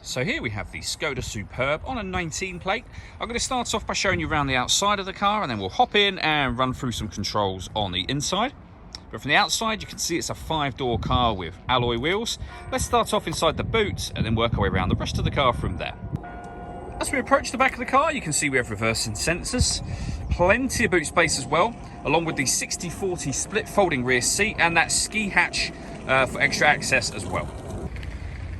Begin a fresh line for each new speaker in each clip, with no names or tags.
So here we have the Skoda Superb on a 19 plate. I'm going to start off by showing you around the outside of the car, and then we'll hop in and run through some controls on the inside. But from the outside, you can see it's a 5-door car with alloy wheels. Let's start off inside the boot and then work our way around the rest of the car from there. As we approach the back of the car, you can see we have reversing sensors, plenty of boot space as well, along with the 60/40 split folding rear seat and that ski hatch for extra access as well.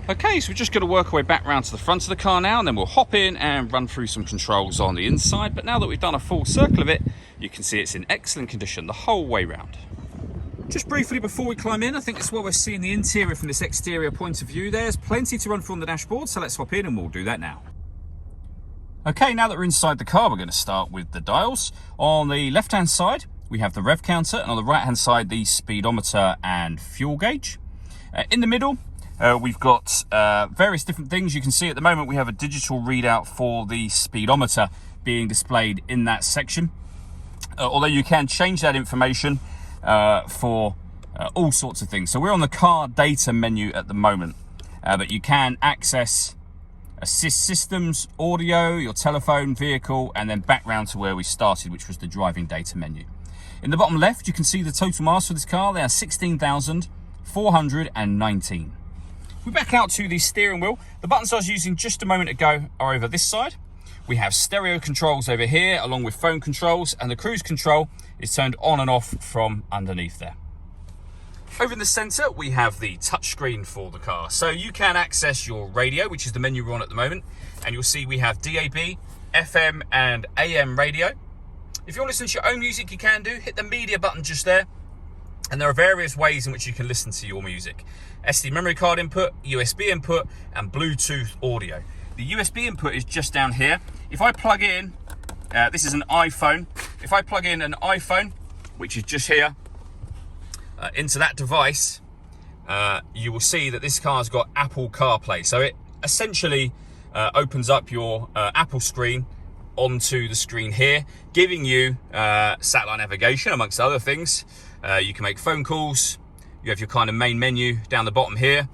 Okay, so we're just going to work our way back round to the front of the car now, and then we'll hop in and run through some controls on the inside. But now that we've done a full circle of it, you can see it's in excellent condition the whole way round. Just briefly before we climb in, I think it's what we're seeing the interior from this exterior point of view. There's plenty to run through on the dashboard, so let's hop in and we'll do that now. Okay, now that we're inside the car, we're going to start with the dials. On the left-hand side, we have the rev counter, and on the right-hand side, the speedometer and fuel gauge. In the middle, we've got various different things. You can see at the moment we have a digital readout for the speedometer being displayed in that section. Although you can change that information for all sorts of things. So we're on the car data menu at the moment, but you can access assist systems, audio, your telephone, vehicle, and then back round to where we started, which was the driving data menu. In the bottom left, you can see the total miles for this car. They are 16,419. We're back out to the steering wheel. The buttons I was using just a moment ago are over this side. We have stereo controls over here, along with phone controls, and the cruise control is turned on and off from underneath there. Over in the center, we have the touchscreen for the car. So you can access your radio, which is the menu we're on at the moment, and you'll see we have DAB, FM, and AM radio. If you want to listen to your own music, you can do. Hit the media button just there, and there are various ways in which you can listen to your music. SD memory card input, USB input, and Bluetooth audio. The USB input is just down here. If I plug in, this is an iPhone. If I plug in an iPhone, which is just here, into that device, you will see that this car's got Apple CarPlay. So it essentially opens up your Apple screen onto the screen here, giving you satellite navigation, amongst other things. You can make phone calls. You have your kind of main menu down the bottom here.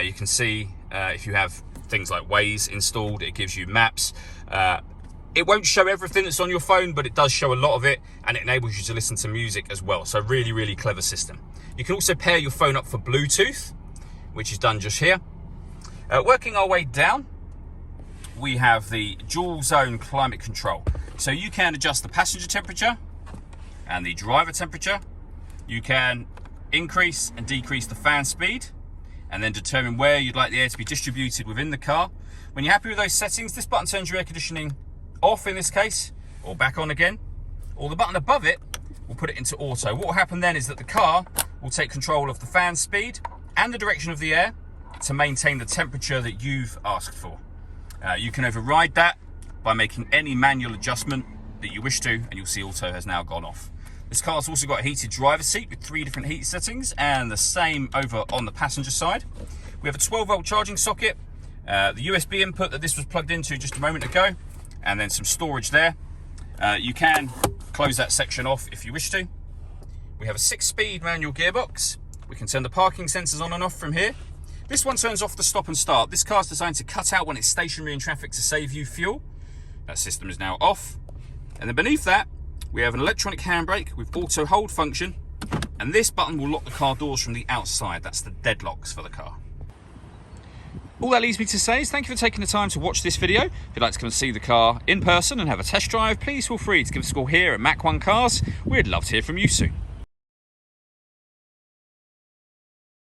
You can see if you have things like Waze installed, it gives you maps. It won't show everything that's on your phone, but it does show a lot of it, and it enables you to listen to music as well. So really, really clever system. You can also pair your phone up for Bluetooth, which is done just here. Working our way down, we have the dual zone climate control. So you can adjust the passenger temperature and the driver temperature. You can increase and decrease the fan speed, and then determine where you'd like the air to be distributed within the car. When you're happy with those settings, this button turns your air conditioning off in this case, or back on again, or the button above it will put it into auto. What will happen then is that the car will take control of the fan speed and the direction of the air to maintain the temperature that you've asked for. You can override that by making any manual adjustment that you wish to, and you'll see auto has now gone off. This car's also got a heated driver's seat with 3 different heat settings, and the same over on the passenger side. We have a 12-volt charging socket, the USB input that this was plugged into just a moment ago, and then some storage there. You can close that section off if you wish to. We have a 6-speed manual gearbox. We can turn the parking sensors on and off from here. This one turns off the stop and start. This car's designed to cut out when it's stationary in traffic to save you fuel. That system is now off. And then beneath that, we have an electronic handbrake with auto hold function, and this button will lock the car doors from the outside. That's the deadlocks for the car. All that leaves me to say is thank you for taking the time to watch this video. If you'd like to come and see the car in person and have a test drive, please feel free to give us a call here at Mach 1 Cars. We'd love to hear from you soon.